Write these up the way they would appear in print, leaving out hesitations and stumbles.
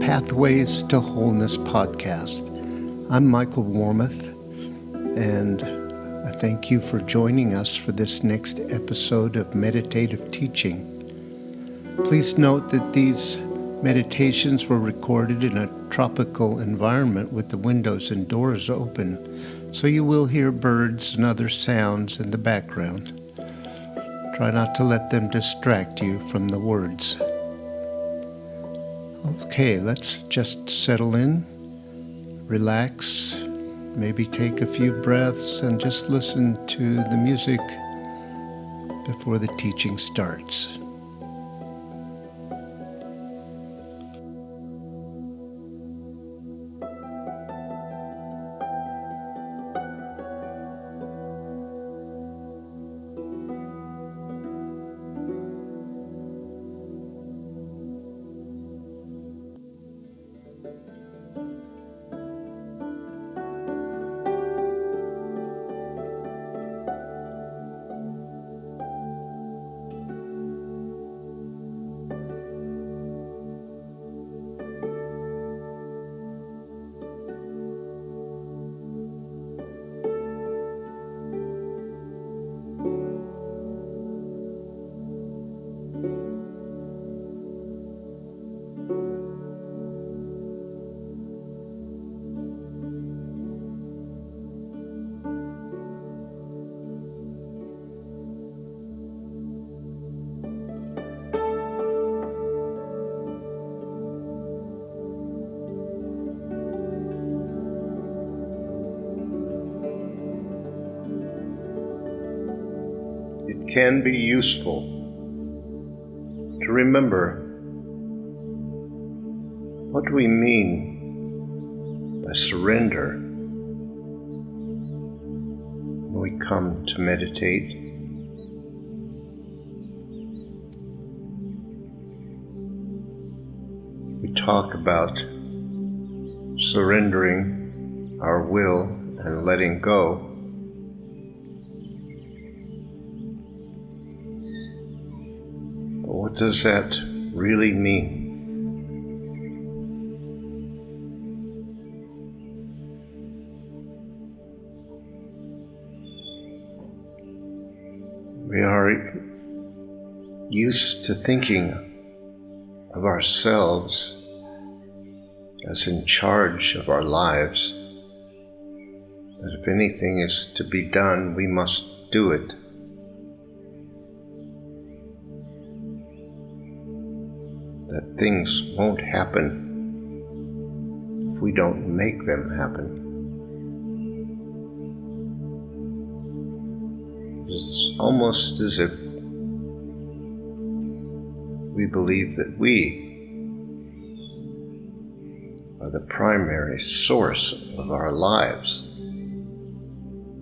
Pathways to Wholeness podcast. I'm Michael Warmoth, and I thank you for joining us for this next episode of meditative teaching. Please note that these meditations were recorded in a tropical environment with the windows and doors open, so you will hear birds and other sounds in the background. Try not to let them distract you from the words. Okay, let's just settle in, relax, maybe take a few breaths and just listen to the music before the teaching starts. It can be useful to remember what we mean by surrender when we come to meditate. We talk about surrendering our will and letting go. What does that really mean? We are used to thinking of ourselves as in charge of our lives, that if anything is to be done, we must do it. That things won't happen if we don't make them happen. It's almost as if we believe that we are the primary source of our lives,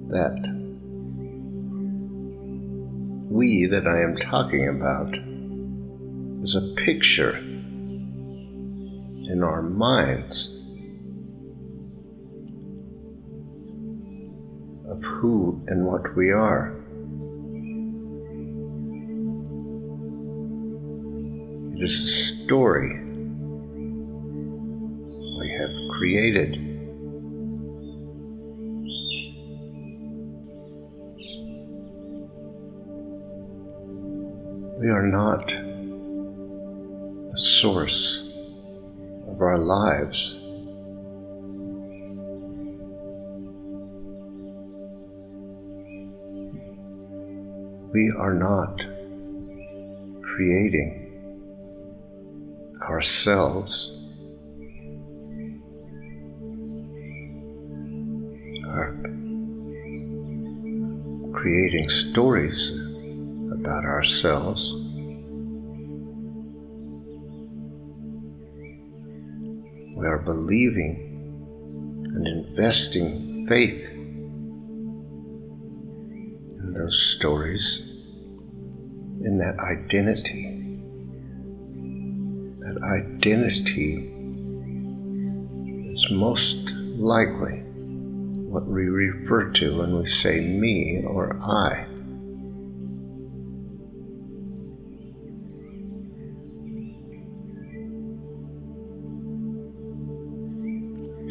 that we that I am talking about is a picture in our minds of who and what we are. It is a story we have created. We are not the source of our lives. We are not creating ourselves. Are creating stories about ourselves. We are believing and investing faith in those stories, in that identity. That identity is most likely what we refer to when we say me or I.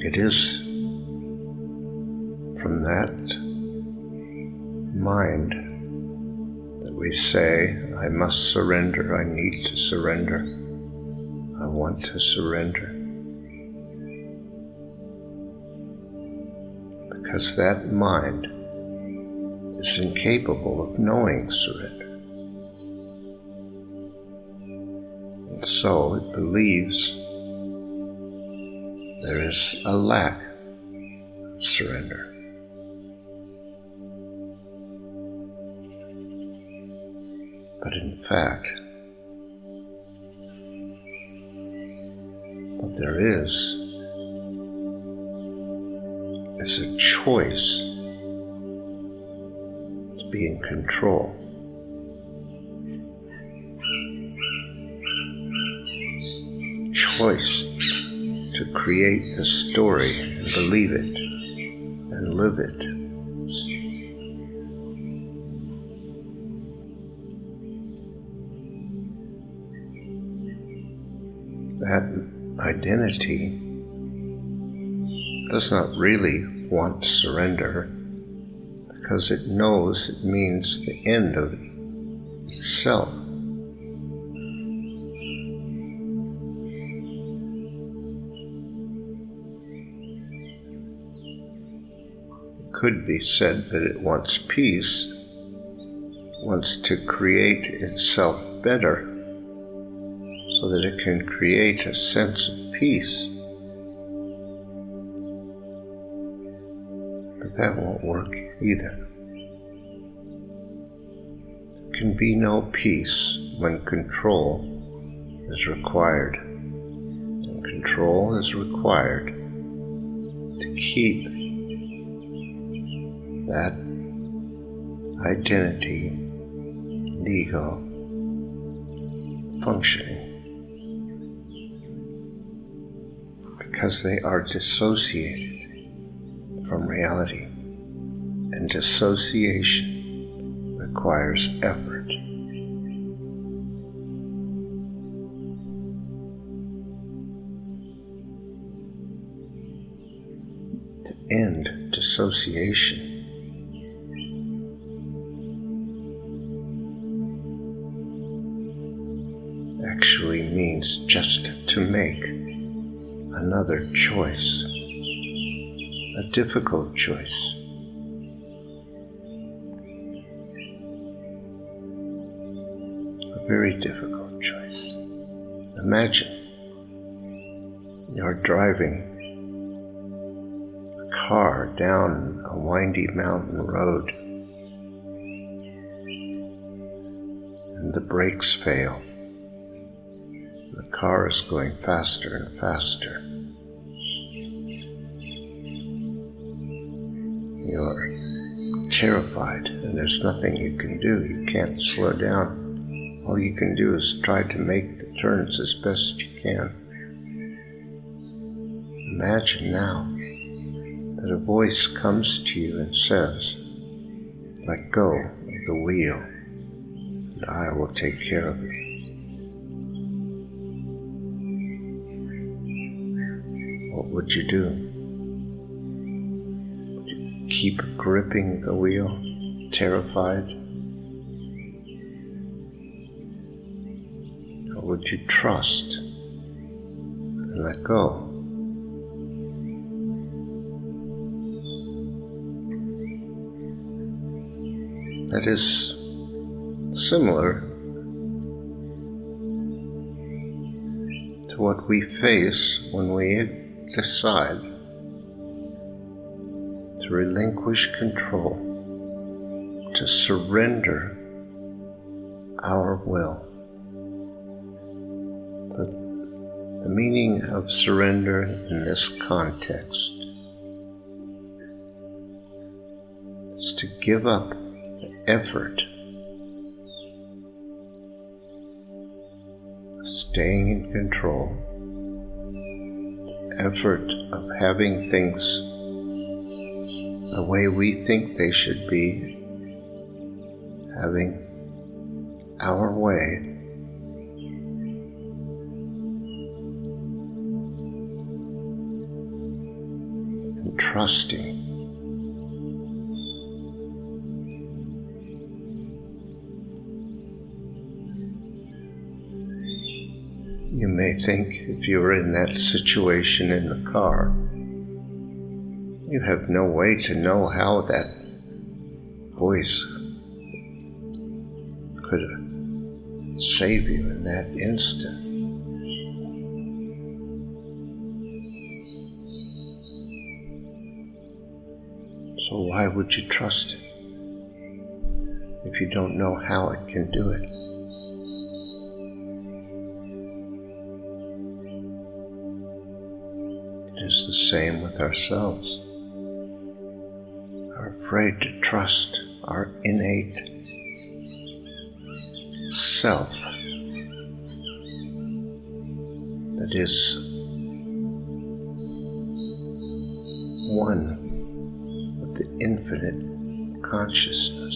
It is from that mind that we say, I must surrender, I need to surrender, I want to surrender. Because that mind is incapable of knowing surrender. And so it believes there is a lack of surrender. But in fact, what there is a choice to be in control. Choice to create the story and believe it and live it. That identity does not really want surrender because it knows it means the end of itself. It could be said that it wants peace, wants to create itself better so that it can create a sense of peace. But that won't work either. There can be no peace when control is required. And control is required to keep that identity and ego functioning. Because they are dissociated from reality, and dissociation requires effort. To end dissociation actually means just to make another choice. A difficult choice. A very difficult choice. Imagine you're driving a car down a windy mountain road and the brakes fail. The car is going faster and faster. You're terrified, and there's nothing you can do. You can't slow down. All you can do is try to make the turns as best you can. Imagine now that a voice comes to you and says, let go of the wheel, and I will take care of it. What would you do? Keep gripping the wheel, terrified? Or would you trust and let go? That is similar to what we face when we decide to relinquish control, to surrender our will. But the meaning of surrender in this context is to give up the effort of staying in control, the effort of having things the way we think they should be, having our way. trusting. You may think if you were in that situation in the car, you have no way to know how that voice could save you in that instant. So why would you trust it if you don't know how it can do it? It is the same with ourselves. We're afraid to trust our innate self that is one with the infinite consciousness.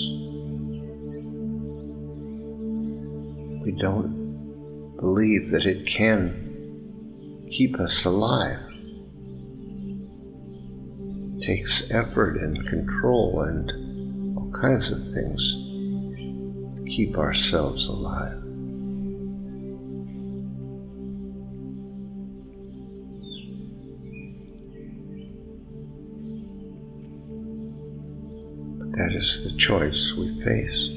We don't believe that it can keep us alive. It takes effort and control and all kinds of things to keep ourselves alive. That is the choice we face.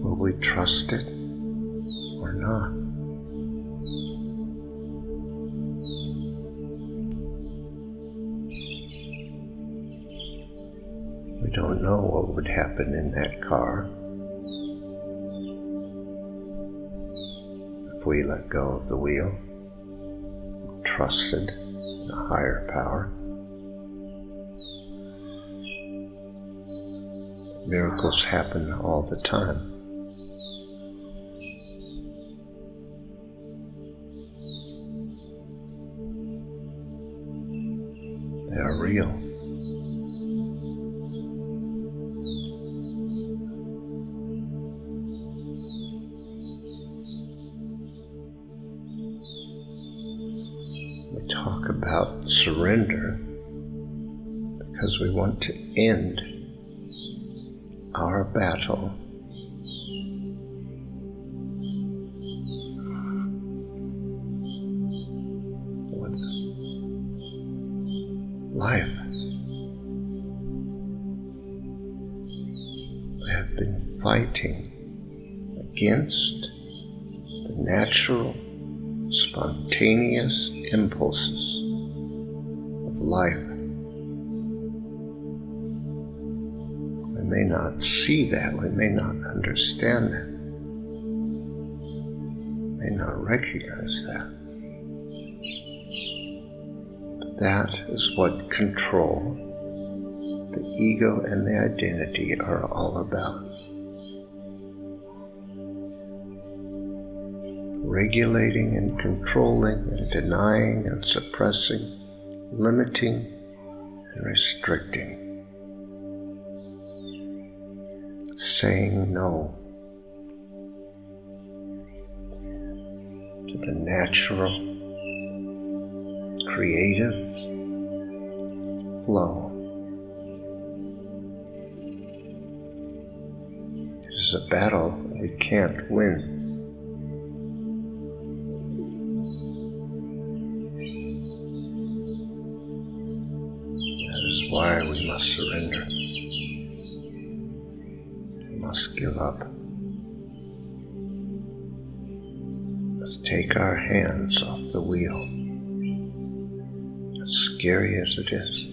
Will we trust it or not? We don't know what would happen in that car if we let go of the wheel, trusted in a higher power. Miracles happen all the time. They are real. We talk about surrender because we want to end our battle with life. We have been fighting against the natural, spontaneous impulses of life. We may not see that, we may not understand that, may not recognize that. But that is what control, the ego, and the identity are all about. Regulating and controlling and denying and suppressing, limiting and restricting. Saying no to the natural, creative flow. It is a battle we can't win. That is why we must surrender. Must give up. Must take our hands off the wheel, as scary as it is.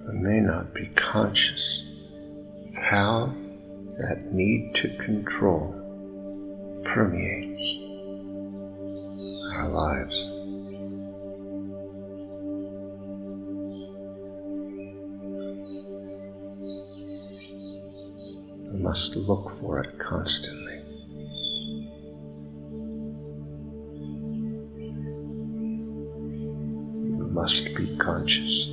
We may not be conscious of how that need to control permeates our lives. We must look for it constantly. We must be conscious.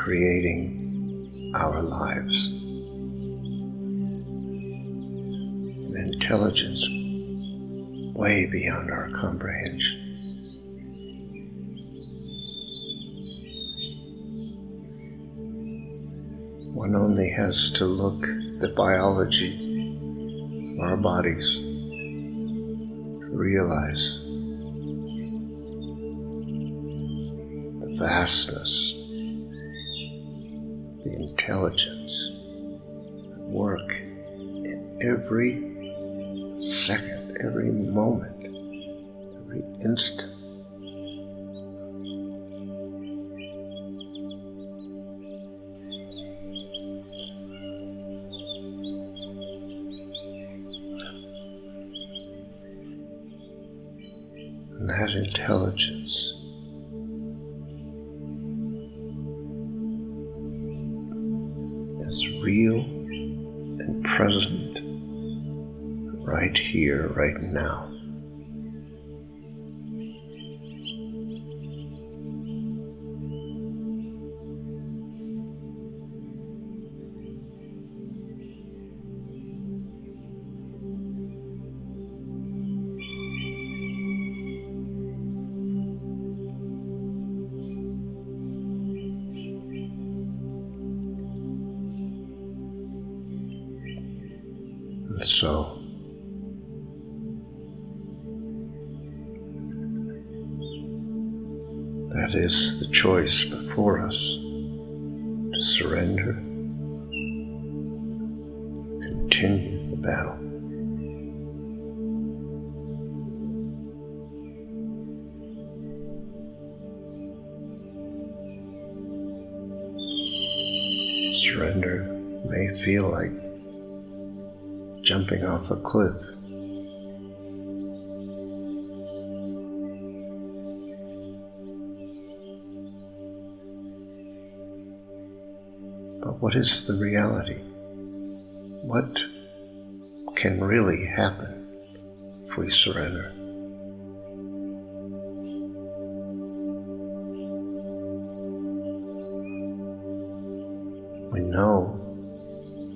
creating our lives. An intelligence way beyond our comprehension. One only has to look at the biology of our bodies to realize the vastness, the intelligence at work in every second, every moment, every instant. And that intelligence is real and present right here, right now. And so, that is the choice before us, to surrender, continue the battle. Surrender may feel like jumping off a cliff. But what is the reality? What can really happen if we surrender? We know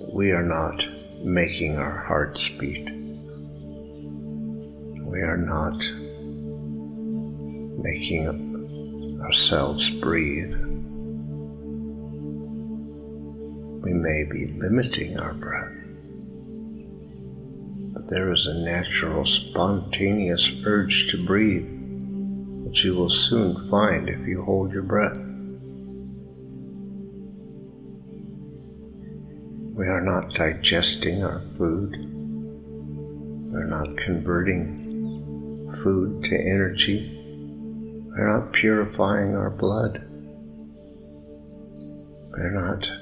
that we are not making our hearts beat. We are not making ourselves breathe. We may be limiting our breath, but there is a natural, spontaneous urge to breathe, which you will soon find if you hold your breath. We are not digesting our food. We're not converting food to energy. We're not purifying our blood. We're not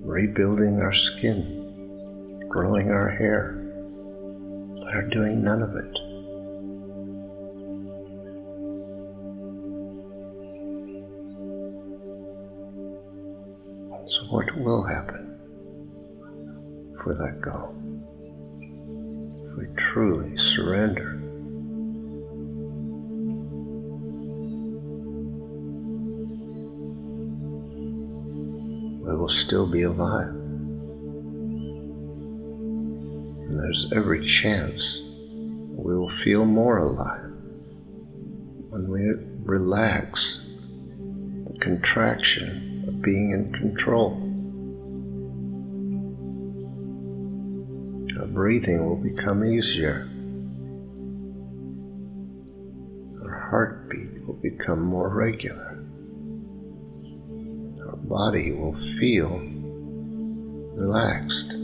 rebuilding our skin, growing our hair. We are doing none of it. So what will happen if we let go? If we truly surrender? We will still be alive. And there's every chance we will feel more alive when we relax the contraction of being in control. Our breathing will become easier. Our heartbeat will become more regular. Our body will feel relaxed.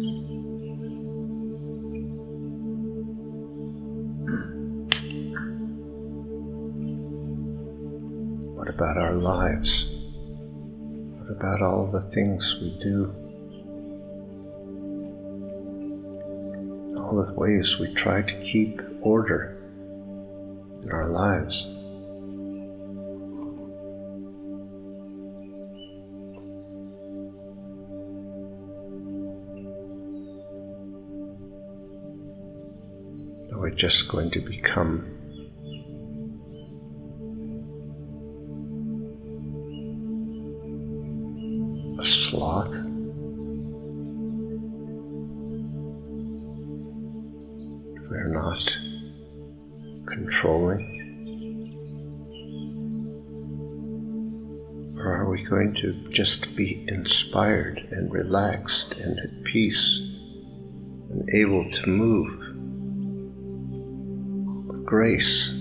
What about our lives? What about all the things we do? All the ways we try to keep order in our lives? Are we just going to become sloth. We're not controlling. Or are we going to just be inspired and relaxed and at peace and able to move with grace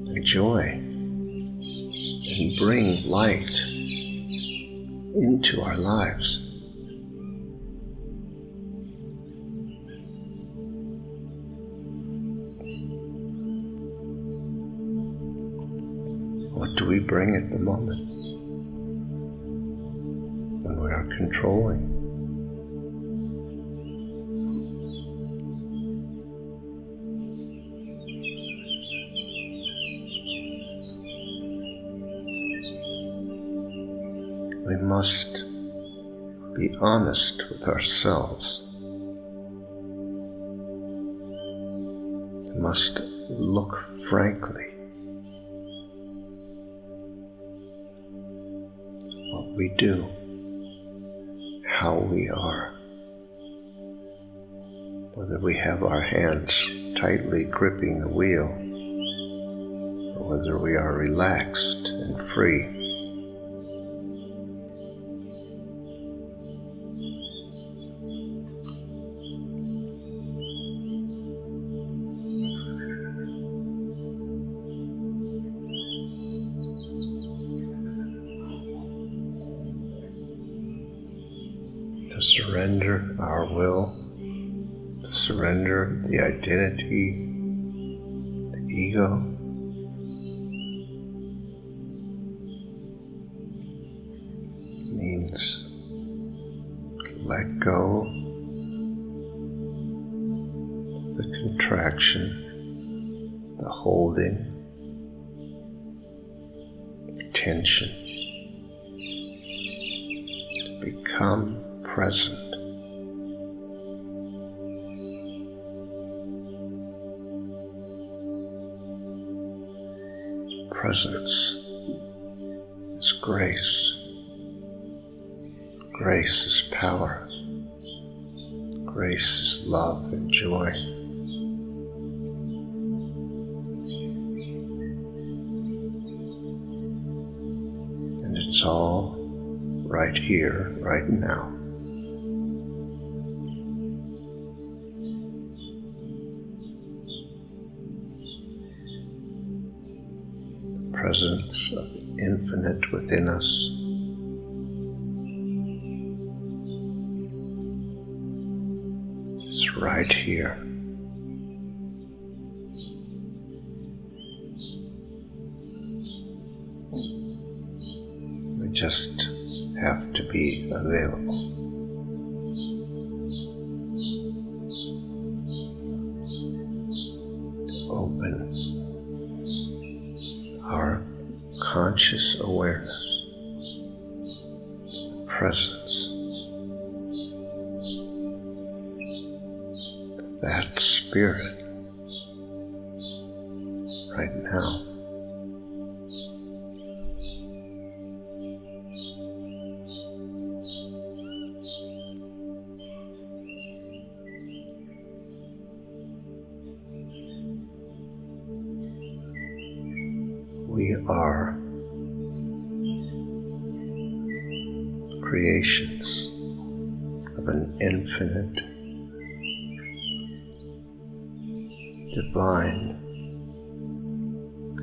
and joy and bring light into our lives? What do we bring at the moment when we are controlling? We must be honest with ourselves. We must look frankly what we do, how we are, whether we have our hands tightly gripping the wheel or whether we are relaxed and free. To surrender our will, to surrender the identity, the ego, means to let go of the contraction, the holding, the tension, to become present. Presence is grace. Grace is power. Grace is love and joy. And it's all right here, right now. Presence of the infinite within us is right here. We just have to be available. To open our conscious awareness, the presence of that spirit right now. We are creations of an infinite, divine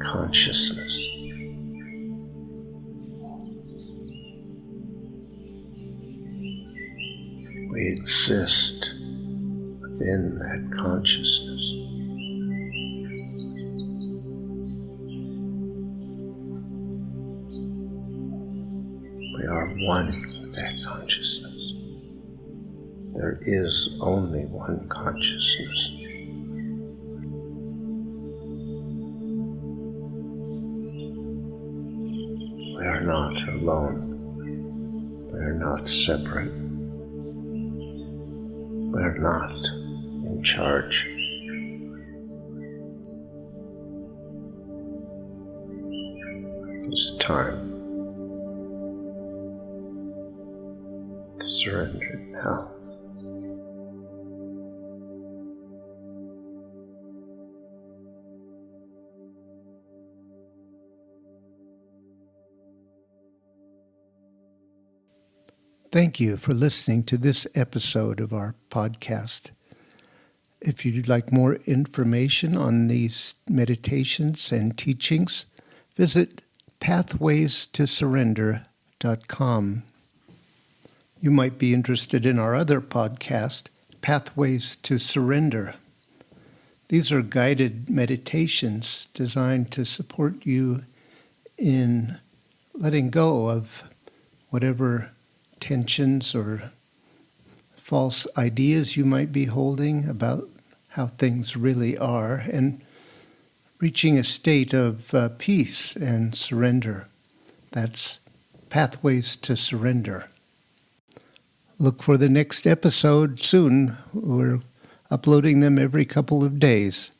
consciousness. We exist within that consciousness. We are one with that consciousness. There is only one consciousness. We are not alone. We are not separate. We are not in charge. It's time surrender now. Thank you for listening to this episode of our podcast. If you'd like more information on these meditations and teachings, visit pathwaystosurrender.com. You might be interested in our other podcast, Pathways to Surrender. These are guided meditations designed to support you in letting go of whatever tensions or false ideas you might be holding about how things really are, and reaching a state of peace and surrender. That's Pathways to Surrender. Look for the next episode soon. We're uploading them every couple of days.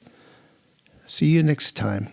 See you next time.